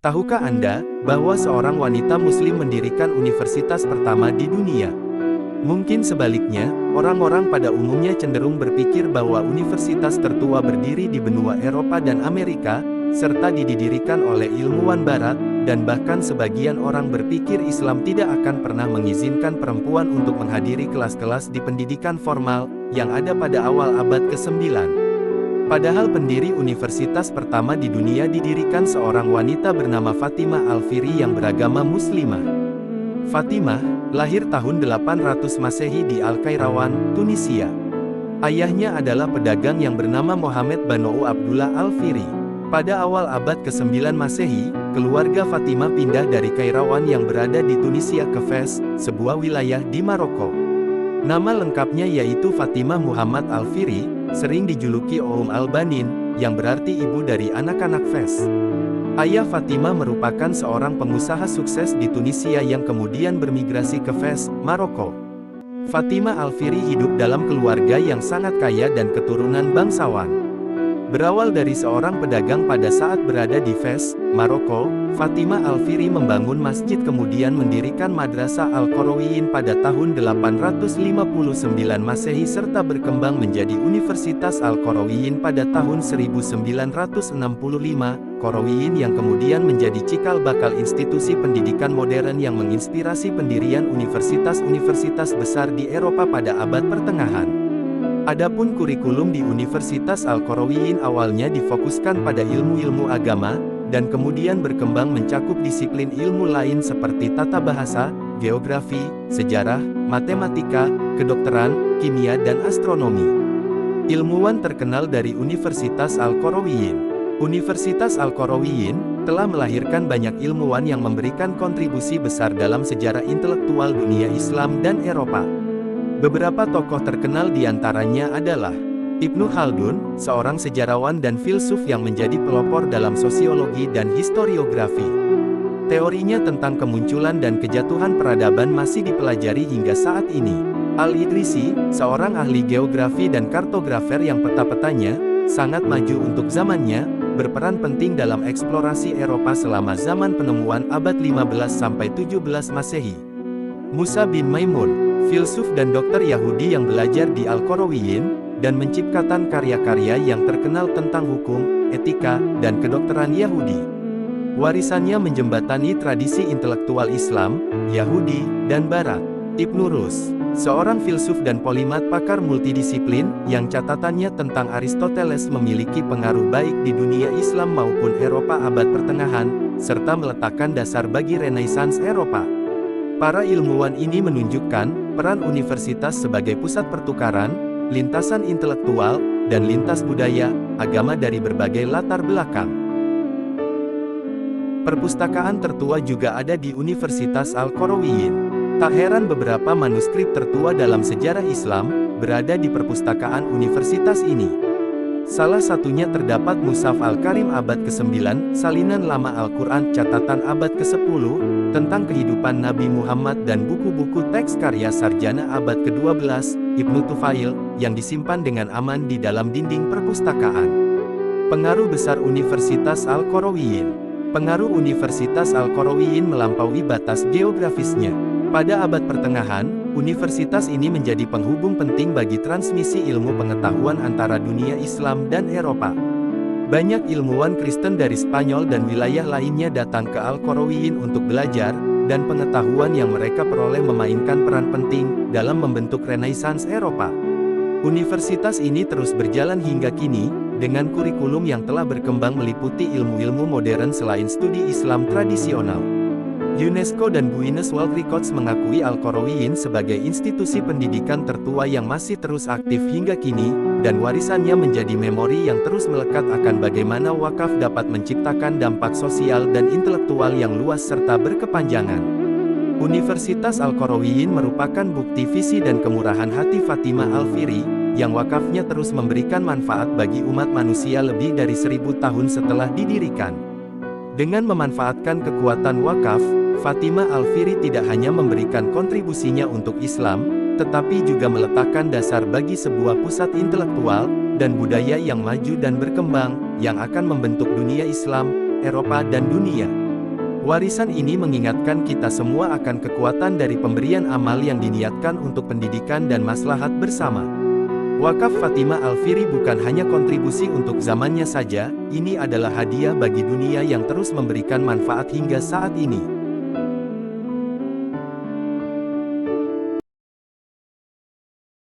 Tahukah Anda bahwa seorang wanita Muslim mendirikan universitas pertama di dunia? Mungkin sebaliknya, orang-orang pada umumnya cenderung berpikir bahwa universitas tertua berdiri di benua Eropa dan Amerika, serta didirikan oleh ilmuwan Barat, dan bahkan sebagian orang berpikir Islam tidak akan pernah mengizinkan perempuan untuk menghadiri kelas-kelas di pendidikan formal, yang ada pada awal abad ke-9. Padahal pendiri universitas pertama di dunia didirikan seorang wanita bernama Fatimah Al-Fihri yang beragama Muslimah. Fatimah, lahir tahun 800 Masehi di Al-Qairawan, Tunisia. Ayahnya adalah pedagang yang bernama Muhammad Banu Abdullah Al-Fihri. Pada awal abad ke-9 Masehi, keluarga Fatimah pindah dari Qairawan yang berada di Tunisia ke Fes, sebuah wilayah di Maroko. Nama lengkapnya yaitu Fatimah Muhammad Al-Fihri, sering dijuluki Al-Banin, yang berarti ibu dari anak-anak Fes. Ayah Fatimah merupakan seorang pengusaha sukses di Tunisia yang kemudian bermigrasi ke Fes, Maroko. Fatimah Al-Fihri hidup dalam keluarga yang sangat kaya dan keturunan bangsawan. Berawal dari seorang pedagang pada saat berada di Fes, Maroko, Fatimah Al-Fihri membangun masjid kemudian mendirikan Madrasah Al-Qarawiyyin pada tahun 859 Masehi serta berkembang menjadi Universitas Al-Qarawiyyin pada tahun 1965, Qarawiyyin yang kemudian menjadi cikal bakal institusi pendidikan modern yang menginspirasi pendirian universitas-universitas besar di Eropa pada abad pertengahan. Adapun kurikulum di Universitas Al-Qarawiyyin awalnya difokuskan pada ilmu-ilmu agama, dan kemudian berkembang mencakup disiplin ilmu lain seperti tata bahasa, geografi, sejarah, matematika, kedokteran, kimia dan astronomi. Ilmuwan terkenal dari Universitas Al-Qarawiyyin. Universitas Al-Qarawiyyin telah melahirkan banyak ilmuwan yang memberikan kontribusi besar dalam sejarah intelektual dunia Islam dan Eropa. Beberapa tokoh terkenal diantaranya adalah Ibnu Khaldun, seorang sejarawan dan filsuf yang menjadi pelopor dalam sosiologi dan historiografi. Teorinya tentang kemunculan dan kejatuhan peradaban masih dipelajari hingga saat ini. Al-Idrisi, seorang ahli geografi dan kartografer yang peta-petanya sangat maju untuk zamannya, berperan penting dalam eksplorasi Eropa selama zaman penemuan abad 15–17 Masehi. Musa bin Maimun, filsuf dan dokter Yahudi yang belajar di Al-Qarawiyyin, dan menciptakan karya-karya yang terkenal tentang hukum, etika, dan kedokteran Yahudi. Warisannya menjembatani tradisi intelektual Islam, Yahudi, dan Barat. Ibnu Rus, seorang filsuf dan polimat pakar multidisiplin, yang catatannya tentang Aristoteles memiliki pengaruh baik di dunia Islam maupun Eropa abad pertengahan, serta meletakkan dasar bagi Renaissance Eropa. Para ilmuwan ini menunjukkan peran universitas sebagai pusat pertukaran, lintasan intelektual, dan lintas budaya, agama dari berbagai latar belakang. Perpustakaan tertua juga ada di Universitas Al-Qarawiyyin. Tak heran beberapa manuskrip tertua dalam sejarah Islam berada di perpustakaan universitas ini. Salah satunya terdapat Mushaf Al-Karim abad ke-9, salinan lama Al-Quran catatan abad ke-10, tentang kehidupan Nabi Muhammad dan buku-buku teks karya sarjana abad ke-12, Ibnu Tufail, yang disimpan dengan aman di dalam dinding perpustakaan. Pengaruh besar Universitas Al-Qarawiyyin. Pengaruh Universitas Al-Qarawiyyin melampaui batas geografisnya. Pada abad pertengahan, universitas ini menjadi penghubung penting bagi transmisi ilmu pengetahuan antara dunia Islam dan Eropa. Banyak ilmuwan Kristen dari Spanyol dan wilayah lainnya datang ke Al-Qarawiyyin untuk belajar, dan pengetahuan yang mereka peroleh memainkan peran penting dalam membentuk Renaissance Eropa. Universitas ini terus berjalan hingga kini, dengan kurikulum yang telah berkembang meliputi ilmu-ilmu modern selain studi Islam tradisional. UNESCO dan Guinness World Records mengakui Al-Qarawiyyin sebagai institusi pendidikan tertua yang masih terus aktif hingga kini, dan warisannya menjadi memori yang terus melekat akan bagaimana wakaf dapat menciptakan dampak sosial dan intelektual yang luas serta berkepanjangan. Universitas Al-Qarawiyyin merupakan bukti visi dan kemurahan hati Fatimah Al-Fihri, yang wakafnya terus memberikan manfaat bagi umat manusia lebih dari 1000 tahun setelah didirikan. Dengan memanfaatkan kekuatan wakaf, Fatimah Al-Fihri tidak hanya memberikan kontribusinya untuk Islam, tetapi juga meletakkan dasar bagi sebuah pusat intelektual dan budaya yang maju dan berkembang, yang akan membentuk dunia Islam, Eropa dan dunia. Warisan ini mengingatkan kita semua akan kekuatan dari pemberian amal yang diniatkan untuk pendidikan dan maslahat bersama. Wakaf Fatimah Al-Firi bukan hanya kontribusi untuk zamannya saja, ini adalah hadiah bagi dunia yang terus memberikan manfaat hingga saat ini.